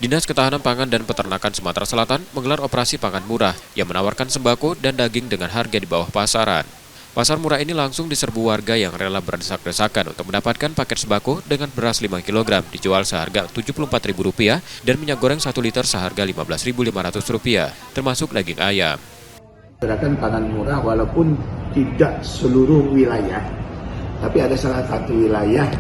Dinas Ketahanan Pangan dan Peternakan Sumatera Selatan menggelar operasi pangan murah yang menawarkan sembako dan daging dengan harga di bawah pasaran. Pasar murah ini langsung diserbu warga yang rela berdesak-desakan untuk mendapatkan paket sembako dengan beras 5 kg dijual seharga Rp74.000 dan minyak goreng 1 liter seharga Rp15.500, termasuk daging ayam. Gerakan pangan murah walaupun tidak seluruh wilayah, tapi ada salah satu wilayah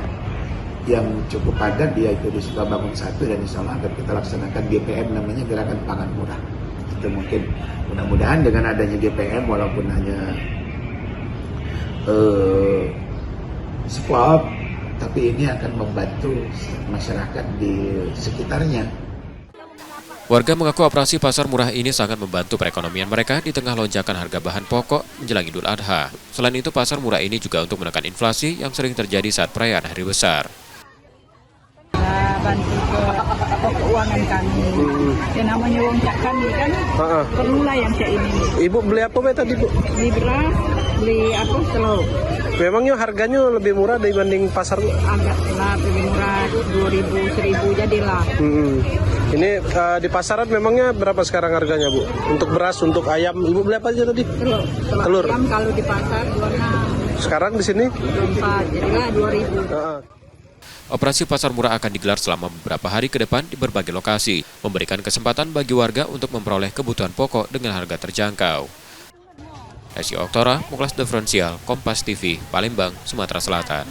yang cukup padat, yaitu di Sukabangun 1, dan insya Allah akan kita laksanakan GPM, namanya Gerakan Pangan Murah. Itu mungkin mudah-mudahan dengan adanya GPM walaupun hanya spot, tapi ini akan membantu masyarakat di sekitarnya. Warga mengaku operasi pasar murah ini sangat membantu perekonomian mereka di tengah lonjakan harga bahan pokok menjelang Idul Adha. Selain itu, pasar murah ini juga untuk menekan inflasi yang sering terjadi saat perayaan hari besar. Bantu ke keuangan kami. Ya namanya uang cak kami kan, perlulah yang kayak ini. Ibu beli apa tadi, Bu? Beli beras, beli telur. Memangnya harganya lebih murah dibanding pasar? Agak lah lebih murah, 2.000, 1.000 jadilah. Ini di pasaran memangnya berapa sekarang harganya, Bu? Untuk beras, untuk ayam, Ibu beli apa aja tadi? Telur. Ayam kalau di pasar 26. Sekarang di sini? 24, jadilah 2.000. Operasi pasar murah akan digelar selama beberapa hari ke depan di berbagai lokasi, memberikan kesempatan bagi warga untuk memperoleh kebutuhan pokok dengan harga terjangkau. Esi Oktora, Muklas Diferensial, Kompas TV, Palembang, Sumatera Selatan.